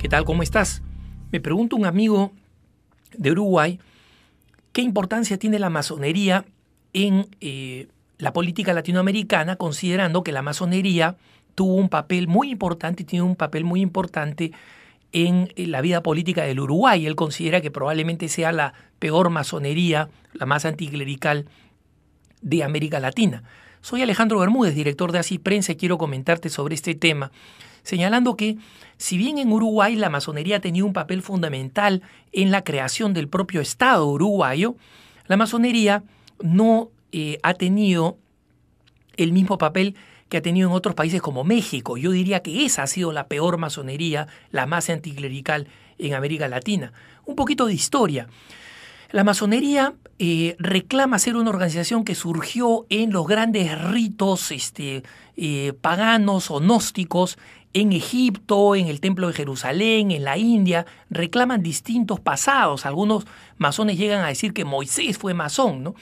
¿Qué tal? ¿Cómo estás? Me pregunta un amigo de Uruguay qué importancia tiene la masonería en la política latinoamericana, considerando que la masonería tuvo un papel muy importante y tiene un papel muy importante en la vida política del Uruguay. Él considera que probablemente sea la peor masonería, la más anticlerical de América Latina. Soy Alejandro Bermúdez, director de Así Prensa, y quiero comentarte sobre este tema, señalando que si bien en Uruguay la masonería ha tenido un papel fundamental en la creación del propio Estado uruguayo, la masonería no ha tenido el mismo papel que ha tenido en otros países como México. Yo diría que esa ha sido la peor masonería, la más anticlerical en América Latina. Un poquito de historia. La masonería reclama ser una organización que surgió en los grandes ritos paganos o gnósticos en Egipto, en el Templo de Jerusalén, en la India. Reclaman distintos pasados. Algunos masones llegan a decir que Moisés fue masón, ¿no?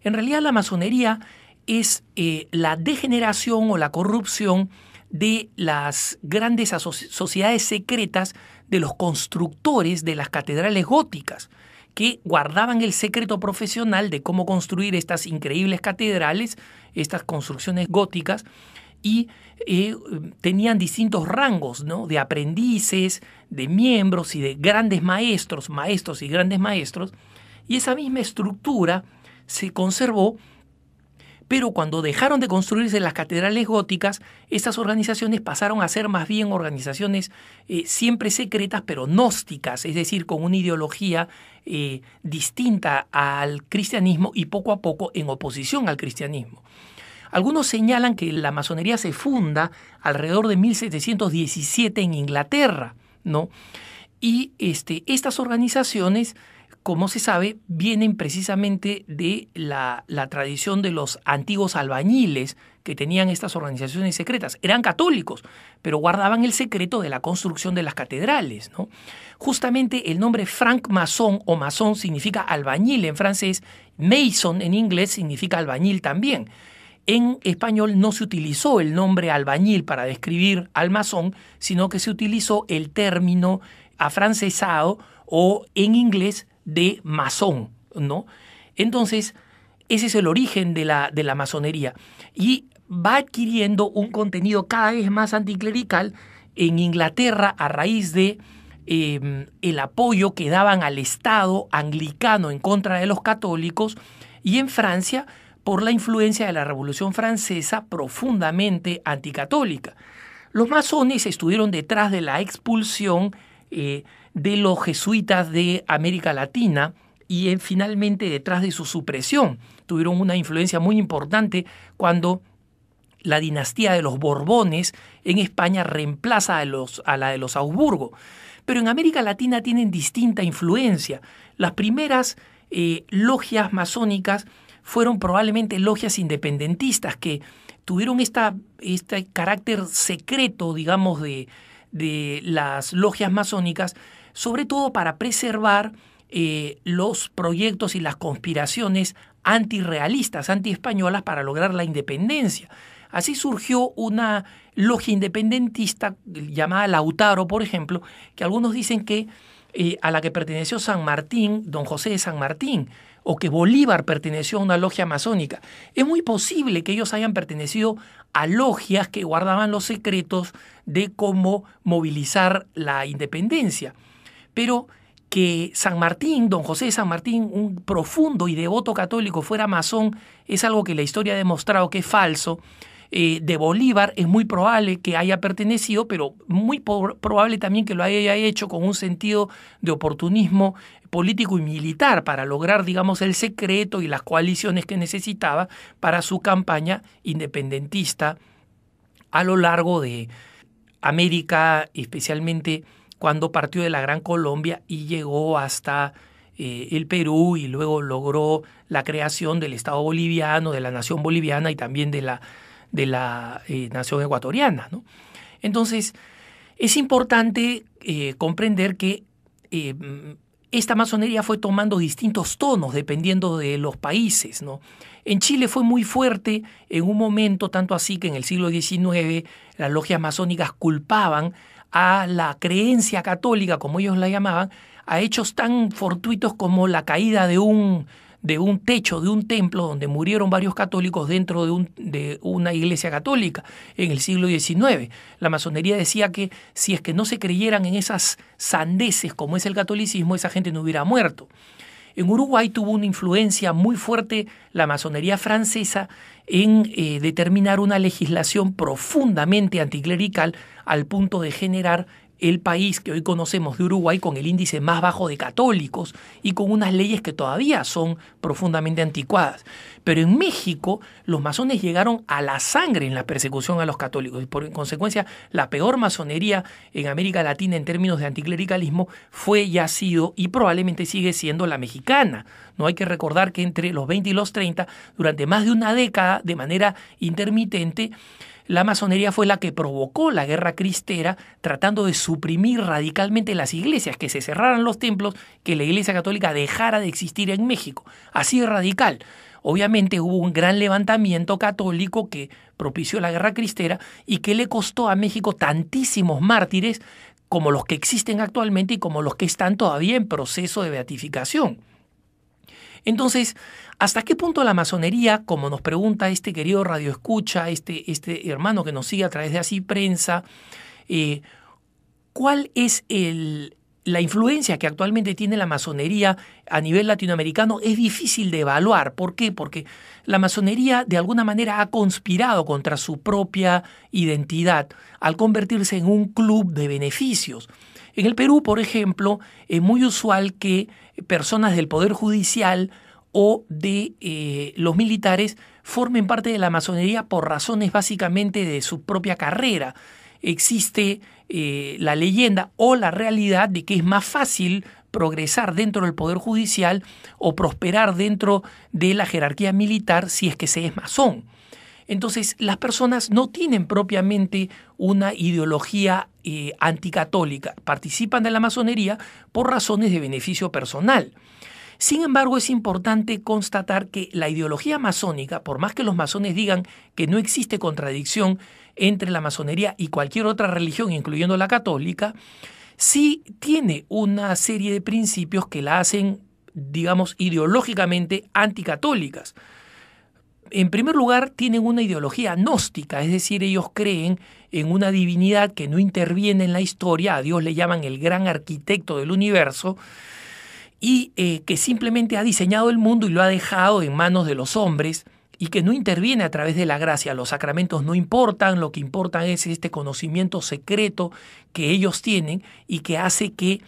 En realidad la masonería es la degeneración o la corrupción de las grandes sociedades secretas de los constructores de las catedrales góticas, que guardaban el secreto profesional de cómo construir estas increíbles catedrales, estas construcciones góticas, y tenían distintos rangos, ¿no?, de aprendices, de miembros y de grandes maestros y grandes maestros, y esa misma estructura se conservó. Pero cuando dejaron de construirse las catedrales góticas, estas organizaciones pasaron a ser más bien organizaciones siempre secretas, pero gnósticas, es decir, con una ideología distinta al cristianismo y poco a poco en oposición al cristianismo. Algunos señalan que la masonería se funda alrededor de 1717 en Inglaterra, ¿no? Y estas organizaciones, como se sabe, vienen precisamente de la tradición de los antiguos albañiles que tenían estas organizaciones secretas. Eran católicos, pero guardaban el secreto de la construcción de las catedrales, ¿no? Justamente el nombre franc-maçon o masón significa albañil en francés, mason en inglés significa albañil también. En español no se utilizó el nombre albañil para describir al masón, sino que se utilizó el término afrancesado o en inglés de masón, ¿no? Entonces, ese es el origen de la masonería y va adquiriendo un contenido cada vez más anticlerical en Inglaterra a raíz de el apoyo que daban al Estado anglicano en contra de los católicos, y en Francia por la influencia de la Revolución Francesa profundamente anticatólica. Los masones estuvieron detrás de la expulsión de los jesuitas de América Latina y finalmente detrás de su supresión. Tuvieron una influencia muy importante cuando la dinastía de los Borbones en España reemplaza a la de los Habsburgo. Pero en América Latina tienen distinta influencia. Las primeras logias masónicas fueron probablemente logias independentistas que tuvieron este carácter secreto, digamos, de las logias masónicas, sobre todo para preservar los proyectos y las conspiraciones antirrealistas, antiespañolas para lograr la independencia. Así surgió una logia independentista llamada Lautaro, por ejemplo, que algunos dicen que a la que perteneció San Martín, don José de San Martín, o que Bolívar perteneció a una logia masónica. Es muy posible que ellos hayan pertenecido a logias que guardaban los secretos de cómo movilizar la independencia. Pero que San Martín, don José de San Martín, un profundo y devoto católico, fuera masón, es algo que la historia ha demostrado que es falso. De Bolívar es muy probable que haya pertenecido, pero muy probable también que lo haya hecho con un sentido de oportunismo político y militar para lograr, digamos, el secreto y las coaliciones que necesitaba para su campaña independentista a lo largo de América, especialmente cuando partió de la Gran Colombia y llegó hasta el Perú, y luego logró la creación del Estado boliviano, de la nación boliviana y también de la nación ecuatoriana, ¿no? Entonces, es importante comprender que esta masonería fue tomando distintos tonos dependiendo de los países, ¿no? En Chile fue muy fuerte en un momento, tanto así que en el siglo XIX las logias masónicas culpaban a la creencia católica, como ellos la llamaban, a hechos tan fortuitos como la caída de un techo de un templo donde murieron varios católicos dentro de una iglesia católica en el siglo XIX. La masonería decía que si es que no se creyeran en esas sandeces como es el catolicismo, esa gente no hubiera muerto. En Uruguay tuvo una influencia muy fuerte la masonería francesa en determinar una legislación profundamente anticlerical al punto de generar el país que hoy conocemos de Uruguay con el índice más bajo de católicos y con unas leyes que todavía son profundamente anticuadas. Pero en México los masones llegaron a la sangre en la persecución a los católicos y por consecuencia la peor masonería en América Latina en términos de anticlericalismo fue y ha sido y probablemente sigue siendo la mexicana. No hay que recordar que entre los 20 y los 30, durante más de una década, de manera intermitente, la masonería fue la que provocó la guerra cristera tratando de suprimir radicalmente las iglesias, que se cerraran los templos, que la iglesia católica dejara de existir en México. Así de radical. Obviamente hubo un gran levantamiento católico que propició la guerra cristera y que le costó a México tantísimos mártires como los que existen actualmente y como los que están todavía en proceso de beatificación. Entonces, ¿hasta qué punto la masonería, como nos pregunta este querido radioescucha, este hermano que nos sigue a través de Así Prensa, cuál es la influencia que actualmente tiene la masonería a nivel latinoamericano? Es difícil de evaluar. ¿Por qué? Porque la masonería de alguna manera ha conspirado contra su propia identidad al convertirse en un club de beneficios. En el Perú, por ejemplo, es muy usual que personas del Poder Judicial o de los militares formen parte de la masonería por razones básicamente de su propia carrera. Existe la leyenda o la realidad de que es más fácil progresar dentro del Poder Judicial o prosperar dentro de la jerarquía militar si es que se es masón. Entonces, las personas no tienen propiamente una ideología anticatólica, participan de la masonería por razones de beneficio personal. Sin embargo, es importante constatar que la ideología masónica, por más que los masones digan que no existe contradicción entre la masonería y cualquier otra religión, incluyendo la católica, sí tiene una serie de principios que la hacen, digamos, ideológicamente anticatólicas. En primer lugar, tienen una ideología gnóstica, es decir, ellos creen en una divinidad que no interviene en la historia, a Dios le llaman el gran arquitecto del universo, y que simplemente ha diseñado el mundo y lo ha dejado en manos de los hombres, y que no interviene a través de la gracia. Los sacramentos no importan, lo que importa es este conocimiento secreto que ellos tienen y que hace que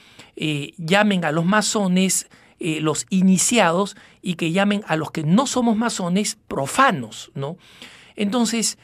llamen a los masones los iniciados y que llamen a los que no somos masones profanos, ¿no? Entonces,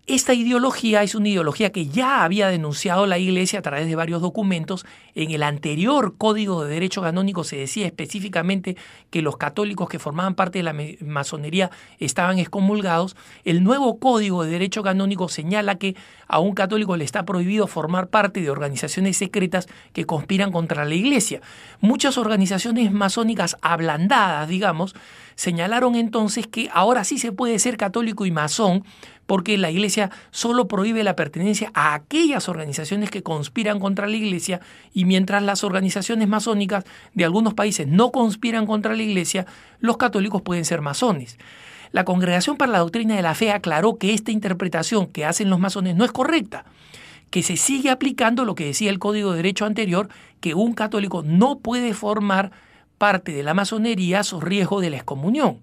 esta ideología es una ideología que ya había denunciado la Iglesia a través de varios documentos. En el anterior Código de Derecho Canónico se decía específicamente que los católicos que formaban parte de la masonería estaban excomulgados. El nuevo Código de Derecho Canónico señala que a un católico le está prohibido formar parte de organizaciones secretas que conspiran contra la Iglesia. Muchas organizaciones masónicas ablandadas, digamos, señalaron entonces que ahora sí se puede ser católico y masón, porque la Iglesia solo prohíbe la pertenencia a aquellas organizaciones que conspiran contra la Iglesia, y mientras las organizaciones masónicas de algunos países no conspiran contra la Iglesia, los católicos pueden ser masones. La Congregación para la Doctrina de la Fe aclaró que esta interpretación que hacen los masones no es correcta, que se sigue aplicando lo que decía el Código de Derecho anterior, que un católico no puede formar parte de la masonería a su riesgo de la excomunión.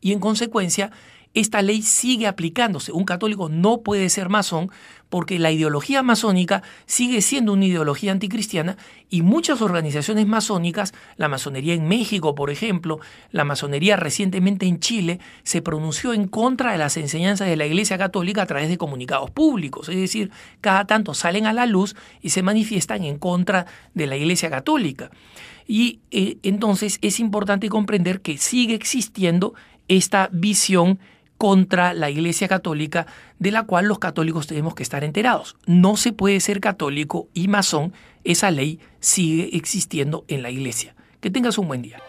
Y en consecuencia, esta ley sigue aplicándose. Un católico no puede ser masón porque la ideología masónica sigue siendo una ideología anticristiana, y muchas organizaciones masónicas, la masonería en México, por ejemplo, la masonería recientemente en Chile, se pronunció en contra de las enseñanzas de la Iglesia Católica a través de comunicados públicos. Es decir, cada tanto salen a la luz y se manifiestan en contra de la Iglesia Católica. Y entonces es importante comprender que sigue existiendo esta visión contra la Iglesia Católica, de la cual los católicos tenemos que estar enterados. No se puede ser católico y masón, esa ley sigue existiendo en la Iglesia. Que tengas un buen día.